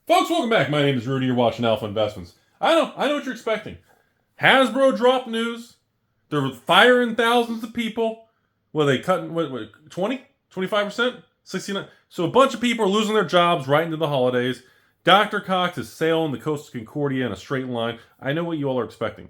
Folks, welcome back. My name is Rudy. You're watching Alpha Investments. I know what you're expecting. Hasbro dropped news. They're firing thousands of people. What are they cutting? What 20? 25%? 69? So a bunch of people are losing their jobs right into the holidays. Dr. Cox is sailing the coast of Concordia in a straight line. I know what you all are expecting.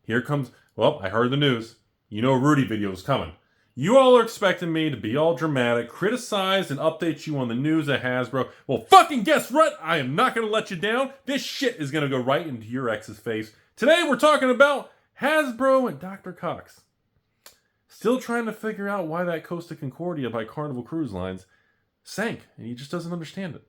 Here comes, well, I heard the news. You know Rudy video is coming. You all are expecting me to be all dramatic, criticize, and update you on the news at Hasbro. Well, fucking guess what? I am not going to let you down. This shit is going to go right into your ex's face. Today we're talking about Hasbro and Dr. Cox. Still trying to figure out why that Costa Concordia by Carnival Cruise Lines sank, and he just doesn't understand it.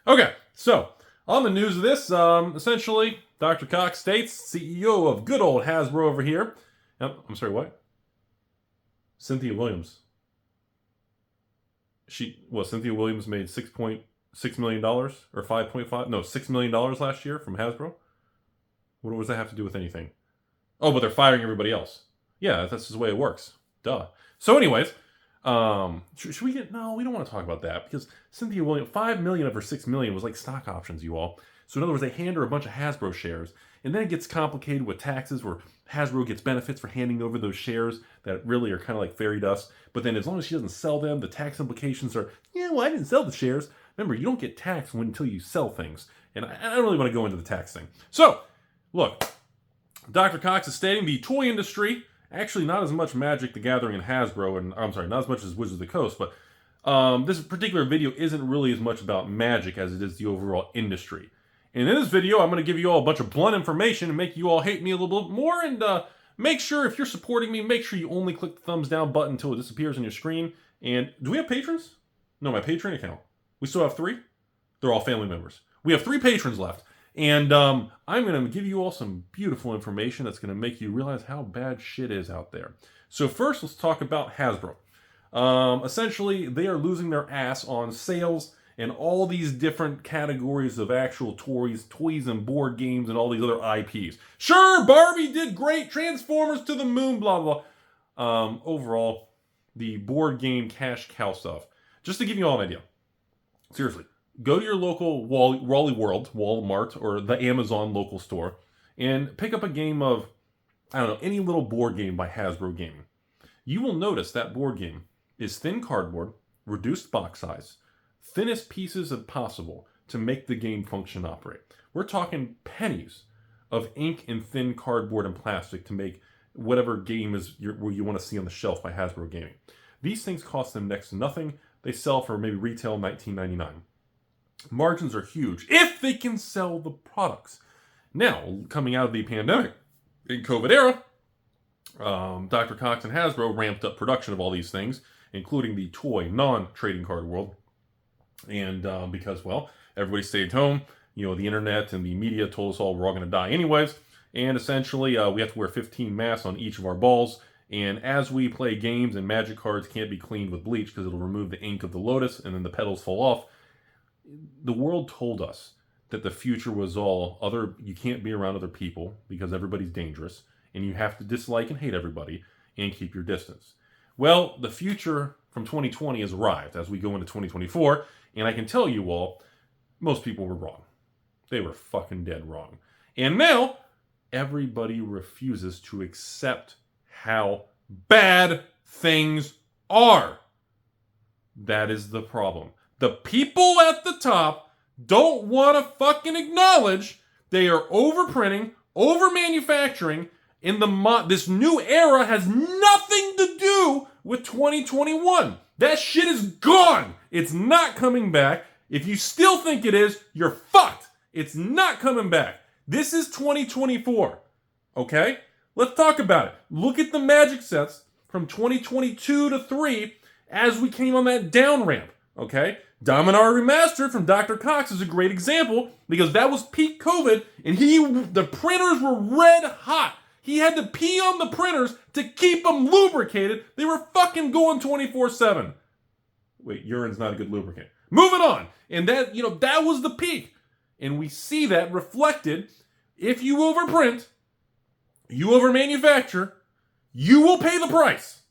Okay, so on the news of this, essentially, Dr. Cox states, CEO of good old Hasbro over here. I'm sorry, what? Cynthia Williams. Cynthia Williams made $6.6 million or 5.5? No, $6 million last year from Hasbro. What does that have to do with anything? Oh, but they're firing everybody else. Yeah, that's just the way it works. Duh. So anyways, should we get... No, we don't want to talk about that because Cynthia Williams, 5 million of her 6 million was like stock options, you all. So in other words, they hand her a bunch of Hasbro shares. And then it gets complicated with taxes where Hasbro gets benefits for handing over those shares that really are kind of like fairy dust. But then as long as she doesn't sell them, the tax implications are, I didn't sell the shares. Remember, you don't get taxed until you sell things. And I don't really want to go into the tax thing. So, look, Dr. Cox is stating the toy industry, actually not as much Magic the Gathering and Hasbro, and I'm sorry, not as much as Wizards of the Coast, but this particular video isn't really as much about Magic as it is the overall industry. And in this video, I'm going to give you all a bunch of blunt information and make you all hate me a little bit more. And make sure, if you're supporting me, make sure you only click the thumbs down button until it disappears on your screen. And do we have patrons? No, my Patreon account. We still have 3? They're all family members. We have 3 patrons left. And I'm going to give you all some beautiful information that's going to make you realize how bad shit is out there. So first, let's talk about Hasbro. Essentially, they are losing their ass on sales and all these different categories of actual toys and board games and all these other IPs. Sure, Barbie did great, Transformers to the moon, blah, blah. Overall, the board game cash cow stuff. Just to give you all an idea. Seriously, go to your local Wally World, Walmart, or the Amazon local store, and pick up a game of, any little board game by Hasbro Gaming. You will notice that board game is thin cardboard, reduced box size, thinnest pieces as possible to make the game function and operate. We're talking pennies of ink and thin cardboard and plastic to make whatever game is where you want to see on the shelf by Hasbro Gaming. These things cost them next to nothing. They sell for maybe retail $19.99. Margins are huge if they can sell the products. Now, coming out of the pandemic and COVID era, Dr. Cox and Hasbro ramped up production of all these things, including the toy, non-trading card world. And because, everybody stayed home, the internet and the media told us all we're all going to die anyways. And essentially, we have to wear 15 masks on each of our balls. And as we play games and Magic cards can't be cleaned with bleach because it'll remove the ink of the lotus and then the petals fall off. The world told us that the future was all you can't be around other people because everybody's dangerous. And you have to dislike and hate everybody and keep your distance. Well, the future from 2020 has arrived as we go into 2024. And I can tell you all, most people were wrong. They were fucking dead wrong. And now, everybody refuses to accept how bad things are. That is the problem. The people at the top don't want to fucking acknowledge they are overprinting, over-manufacturing, and this new era has nothing to do with 2021. That shit is gone. It's not coming back. If you still think it is, you're fucked. It's not coming back. This is 2024. Okay? Let's talk about it. Look at the Magic sets from 2022 to 3 as we came on that down ramp. Okay? Dominar Remastered from Dr. Cox is a great example because that was peak COVID and the printers were red hot. He had to pee on the printers to keep them lubricated. They were fucking going 24/7. Wait, urine's not a good lubricant. Moving on. And that was the peak. And we see that reflected. If you overprint, you overmanufacture, you will pay the price.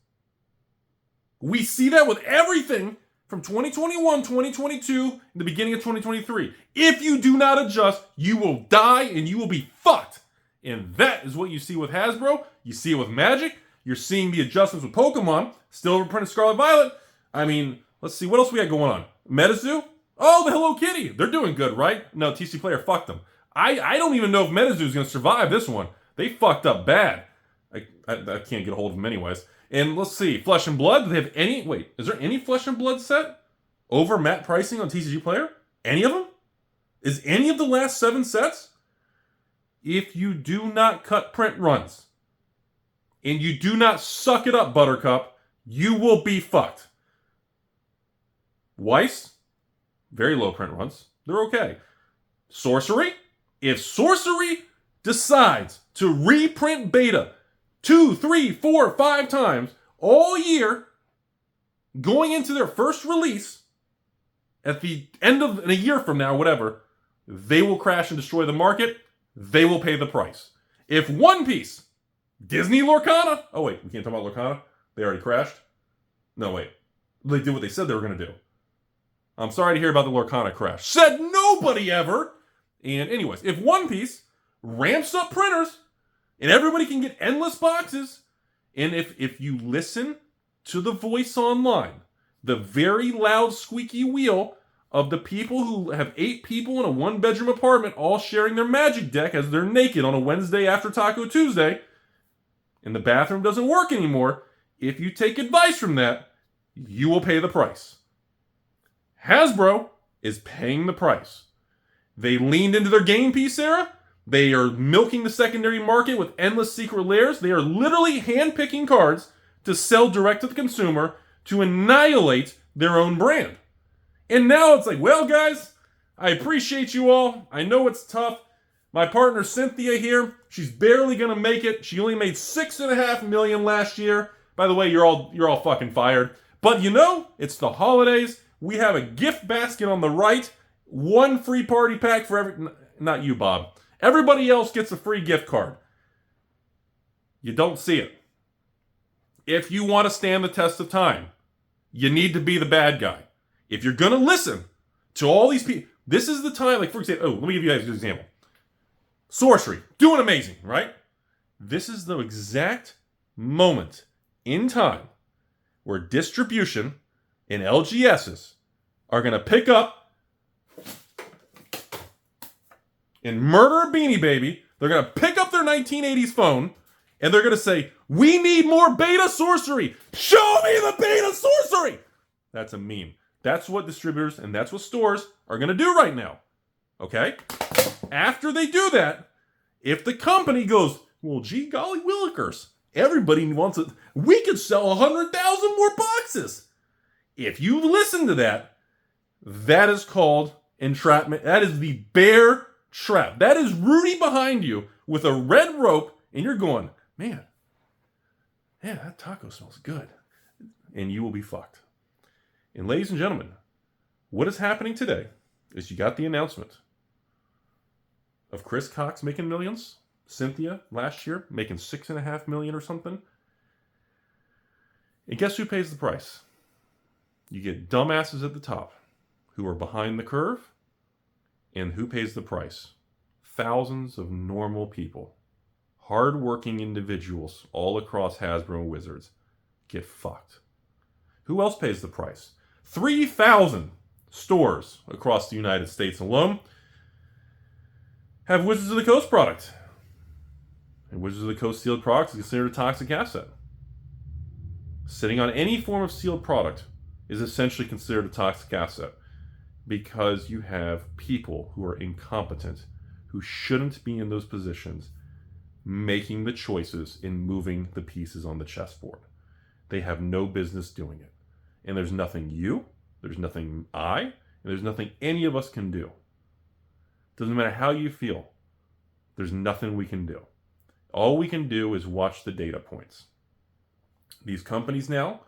We see that with everything from 2021, 2022, and the beginning of 2023. If you do not adjust, you will die and you will be fucked. And that is what you see with Hasbro. You see it with Magic. You're seeing the adjustments with Pokemon. Still reprinted Scarlet Violet. I mean, let's see. What else we got going on? MetaZoo? Oh, the Hello Kitty. They're doing good, right? No, TC Player fucked them. I don't even know if MetaZoo is going to survive this one. They fucked up bad. I can't get a hold of them anyways. And let's see. Flesh and Blood. Do they have any... Wait, is there any Flesh and Blood set over MAT pricing on TCG Player? Any of them? Is any of the last 7 sets? If you do not cut print runs and you do not suck it up, Buttercup, you will be fucked. Weiss, very low print runs. They're okay. Sorcery, if Sorcery decides to reprint beta 2, 3, 4, 5 times all year, going into their first release at the end of in a year from now, whatever, they will crash and destroy the market. They will pay the price. If One Piece, Disney Lorcana, oh wait, we can't talk about Lorcana. They already crashed. No, wait. They did what they said they were going to do. I'm sorry to hear about the Lorcana crash. Said nobody ever. And anyways, if One Piece ramps up printers and everybody can get endless boxes, and if you listen to the voice online, the very loud squeaky wheel of the people who have 8 people in a 1-bedroom apartment all sharing their Magic deck as they're naked on a Wednesday after Taco Tuesday, and the bathroom doesn't work anymore, if you take advice from that, you will pay the price. Hasbro is paying the price. They leaned into their game piece era. They are milking the secondary market with endless secret layers. They are literally handpicking cards to sell direct to the consumer to annihilate their own brand. And now it's like, well, guys, I appreciate you all. I know it's tough. My partner Cynthia here, she's barely gonna make it. She only made $6.5 million last year. By the way, you're all fucking fired. But you know, it's the holidays. We have a gift basket on the right. 1 free party pack for every... Not you, Bob. Everybody else gets a free gift card. You don't see it. If you want to stand the test of time, you need to be the bad guy. If you're going to listen to all these people, this is the time, like for example, let me give you guys an example. Sorcery, doing amazing, right? This is the exact moment in time where distribution and LGSs are going to pick up and murder a Beanie Baby. They're going to pick up their 1980s phone and they're going to say, we need more beta sorcery. Show me the beta sorcery. That's a meme. That's what distributors and that's what stores are going to do right now. Okay? After they do that, if the company goes, well, gee golly willikers, everybody wants it. We could sell 100,000 more boxes. If you listen to that, that is called entrapment. That is the bear trap. That is Rudy behind you with a red rope, and you're going, man, that taco smells good. And you will be fucked. And ladies and gentlemen, what is happening today is you got the announcement of Chris Cox making millions, Cynthia last year making $6.5 million or something. And guess who pays the price? You get dumbasses at the top who are behind the curve, and who pays the price? Thousands of normal people, hardworking individuals all across Hasbro and Wizards get fucked. Who else pays the price? 3,000 stores across the United States alone have Wizards of the Coast product. And Wizards of the Coast sealed products is considered a toxic asset. Sitting on any form of sealed product is essentially considered a toxic asset because you have people who are incompetent, who shouldn't be in those positions, making the choices in moving the pieces on the chessboard. They have no business doing it. And there's nothing there's nothing and there's nothing any of us can do. Doesn't matter how you feel. There's nothing we can do. All we can do is watch the data points. These companies now,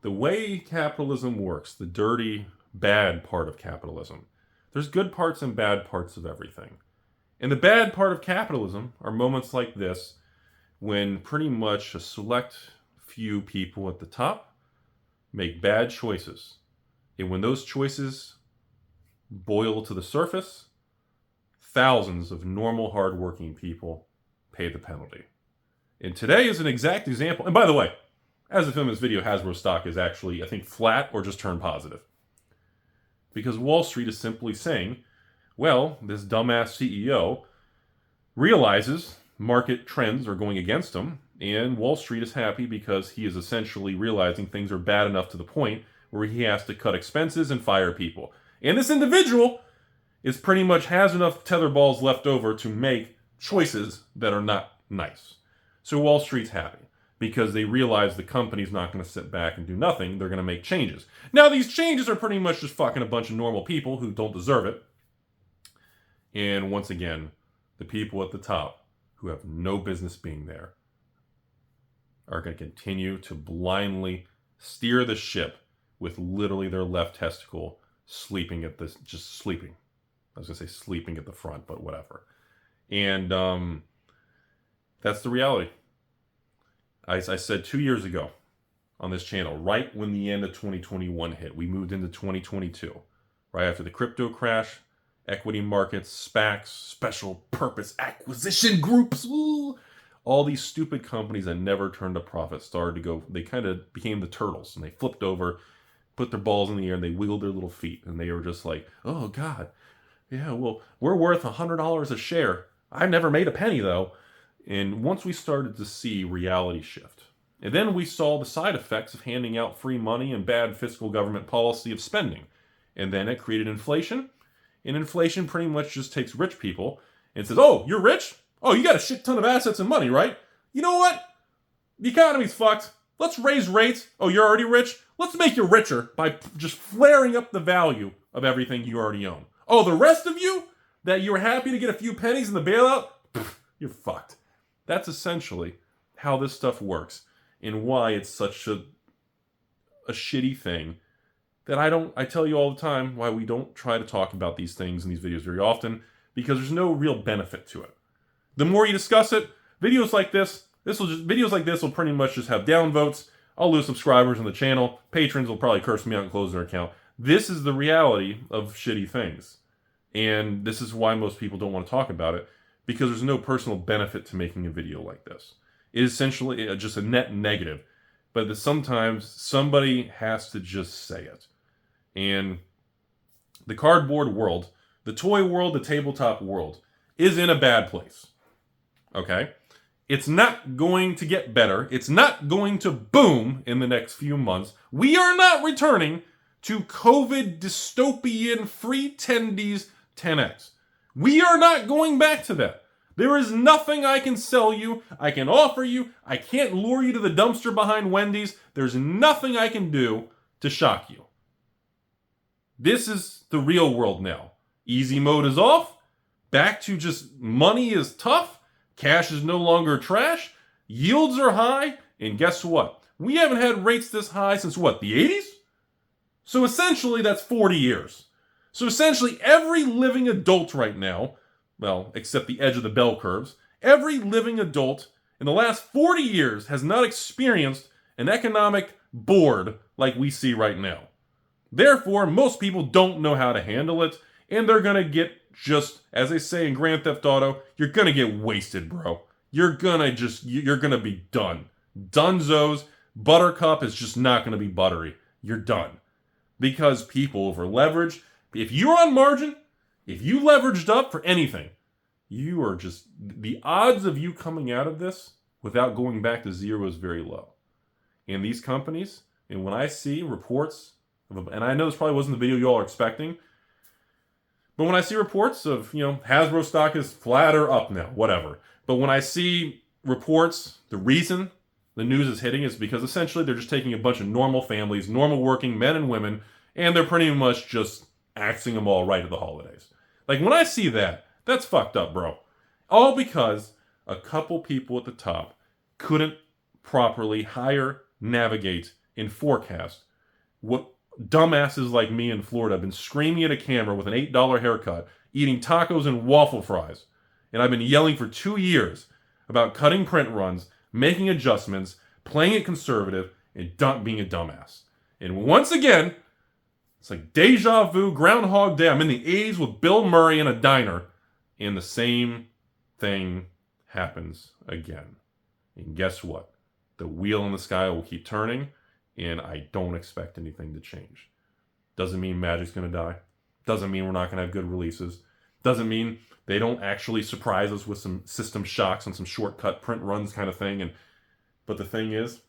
the way capitalism works, the dirty, bad part of capitalism, there's good parts and bad parts of everything. And the bad part of capitalism are moments like this when pretty much a select few people at the top make bad choices And when those choices boil to the surface, thousands of normal, hardworking people pay the penalty. And today is an exact example. And by the way, as I film this video, Hasbro stock is actually, I think, flat or just turned positive. Because Wall Street is simply saying, well, this dumbass CEO realizes market trends are going against him, and Wall Street is happy because he is essentially realizing things are bad enough to the point where he has to cut expenses and fire people. And this individual is pretty much has enough tetherballs left over to make choices that are not nice. So Wall Street's happy because they realize the company's not going to sit back and do nothing. They're going to make changes. Now, these changes are pretty much just fucking a bunch of normal people who don't deserve it. And once again, the people at the top who have no business being there are going to continue to blindly steer the ship with literally their left testicle sleeping at this, just sleeping. I was going to say sleeping at the front, but whatever. And that's the reality. I said 2 years ago on this channel, right when the end of 2021 hit, we moved into 2022. Right after the crypto crash, equity markets, SPACs, special purpose acquisition groups, all these stupid companies that never turned a profit started to go, they kind of became the turtles, and they flipped over, put their balls in the air, and they wiggled their little feet, and they were just like, oh God, yeah, well, we're worth $100 a share. I've never made a penny, though. And once we started to see reality shift, and then we saw the side effects of handing out free money and bad fiscal government policy of spending. And then it created inflation. And inflation pretty much just takes rich people and says, oh, you're rich? Oh, you got a shit ton of assets and money, right? You know what? The economy's fucked. Let's raise rates. Oh, you're already rich? Let's make you richer by just flaring up the value of everything you already own. Oh, the rest of you that you were happy to get a few pennies in the bailout? You're fucked. That's essentially how this stuff works and why it's such a shitty thing that I tell you all the time why we don't try to talk about these things in these videos very often, because there's no real benefit to it. The more you discuss it, videos like this will pretty much just have downvotes. I'll lose subscribers on the channel. Patrons will probably curse me out and close their account. This is the reality of shitty things. And this is why most people don't want to talk about it, because there's no personal benefit to making a video like this. It is essentially just a net negative, but sometimes somebody has to just say it. And the cardboard world, the toy world, the tabletop world is in a bad place. Okay? It's not going to get better. It's not going to boom in the next few months. We are not returning to COVID dystopian free tendies 10x. We are not going back to that. There is nothing I can sell you, I can offer you, I can't lure you to the dumpster behind Wendy's. There's nothing I can do to shock you. This is the real world now. Easy mode is off. Back to just money is tough. Cash is no longer trash. Yields are high. And guess what? We haven't had rates this high since what, the 80s? So essentially that's 40 years. So essentially every living adult right now, well, except the edge of the bell curves, every living adult in the last 40 years has not experienced an economic board like we see right now. Therefore, most people don't know how to handle it, and they're going to get just, as they say in Grand Theft Auto, you're going to get wasted, bro. You're going to be done. Dunzos, Buttercup is just not going to be buttery. You're done. Because people over leverage. If you're on margin, if you leveraged up for anything, you are just, the odds of you coming out of this without going back to zero is very low. And these companies, and when I see reports, and I know this probably wasn't the video you all are expecting, but when I see reports of, Hasbro stock is flat or up now, whatever. But when I see reports, the reason the news is hitting is because essentially they're just taking a bunch of normal families, normal working men and women, and they're pretty much just axing them all right at the holidays. Like, when I see that, that's fucked up, bro. All because a couple people at the top couldn't properly hire, navigate, and forecast what dumbasses like me in Florida have been screaming at a camera with an $8 haircut, eating tacos and waffle fries. And I've been yelling for 2 years about cutting print runs, making adjustments, playing it conservative, and being a dumbass. And once again, It's like deja vu, Groundhog Day. I'm in the 80s with Bill Murray in a diner, and the same thing happens again. And guess what? The wheel in the sky will keep turning, and I don't expect anything to change. Doesn't mean Magic's going to die. Doesn't mean we're not going to have good releases. Doesn't mean they don't actually surprise us with some system shocks and some shortcut print runs kind of thing. But the thing is,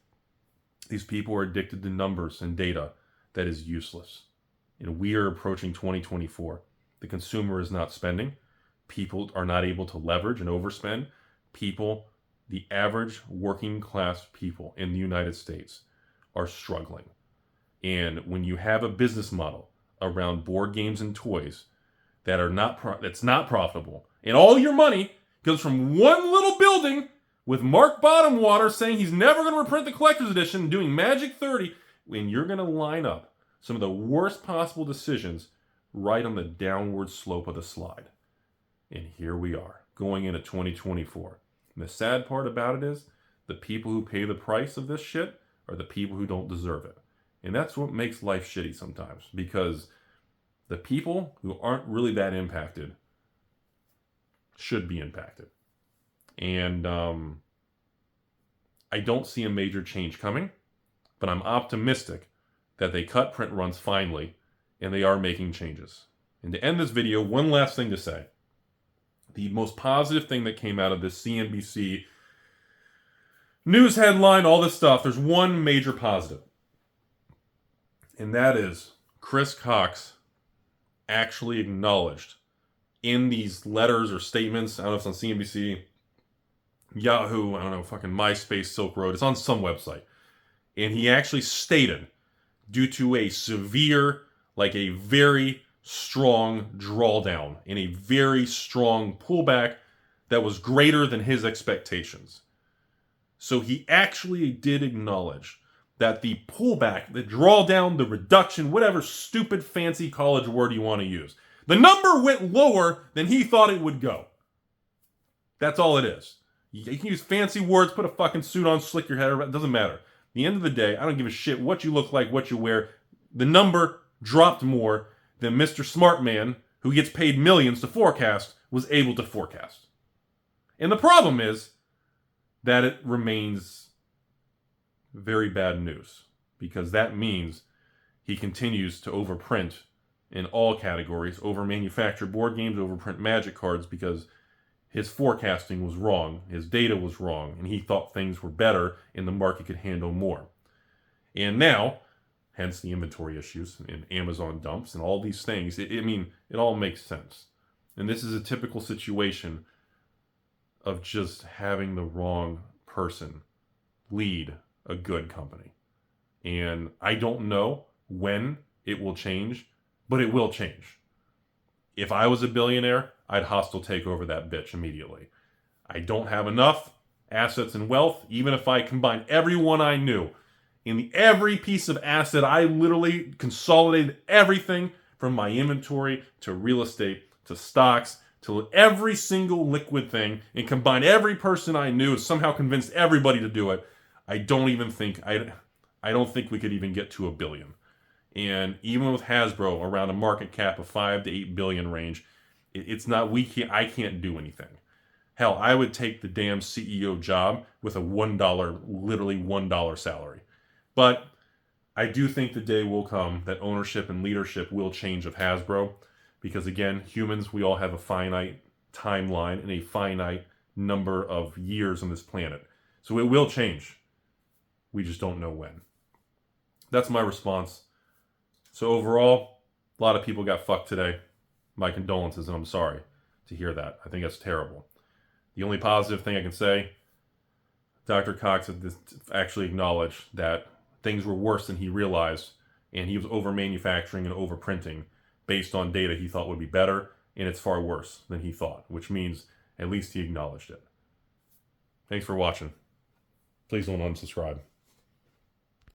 these people are addicted to numbers and data that is useless. And we are approaching 2024. The consumer is not spending. People are not able to leverage and overspend. People, the average working class people in the United States are struggling. And when you have a business model around board games and toys that are that's not profitable, and all your money goes from one little building with Mark Bottomwater saying he's never going to reprint the collector's edition and doing Magic 30, when you're going to line up some of the worst possible decisions right on the downward slope of the slide. And here we are, going into 2024. And the sad part about it is, the people who pay the price of this shit are the people who don't deserve it. And that's what makes life shitty sometimes, because the people who aren't really that impacted should be impacted. And I don't see a major change coming, but I'm optimistic that they cut print runs finally, and they are making changes. And to end this video, one last thing to say. The most positive thing that came out of this CNBC news headline, all this stuff, there's one major positive. And that is Chris Cox actually acknowledged in these letters or statements, I don't know if it's on CNBC, Yahoo, I don't know, fucking MySpace, Silk Road, it's on some website. And he actually stated, due to a severe, like a very strong drawdown and a very strong pullback that was greater than his expectations. So he actually did acknowledge that the pullback, the drawdown, the reduction, whatever stupid fancy college word you want to use, the number went lower than he thought it would go. That's all it is. You can use fancy words, put a fucking suit on, slick your hair, it doesn't matter. At the end of the day, I don't give a shit what you look like, what you wear. The number dropped more than Mr. Smart Man, who gets paid millions to forecast, was able to forecast. And the problem is that it remains very bad news, because that means he continues to overprint in all categories, over-manufacture board games, overprint Magic cards, because his forecasting was wrong, his data was wrong, and he thought things were better and the market could handle more. And now, hence the inventory issues and Amazon dumps and all these things, it all makes sense. And this is a typical situation of just having the wrong person lead a good company. And I don't know when it will change, but it will change. If I was a billionaire, I'd hostile take over that bitch immediately. I don't have enough assets and wealth, even if I combine everyone I knew. In every piece of asset, I literally consolidated everything from my inventory to real estate to stocks to every single liquid thing, and combine every person I knew and somehow convinced everybody to do it. I don't think we could even get to $1 billion. And even with Hasbro around a market cap of 5 to 8 billion range, I can't do anything. Hell, I would take the damn CEO job with a literally $1 salary. But I do think the day will come that ownership and leadership will change of Hasbro, because again, humans, we all have a finite timeline and a finite number of years on this planet. So it will change. We just don't know when. That's my response. So overall, a lot of people got fucked today. My condolences, and I'm sorry to hear that. I think that's terrible. The only positive thing I can say, Dr. Cox actually acknowledged that things were worse than he realized, and he was over-manufacturing and over-printing based on data he thought would be better, and it's far worse than he thought, which means at least he acknowledged it. Thanks for watching. Please don't unsubscribe.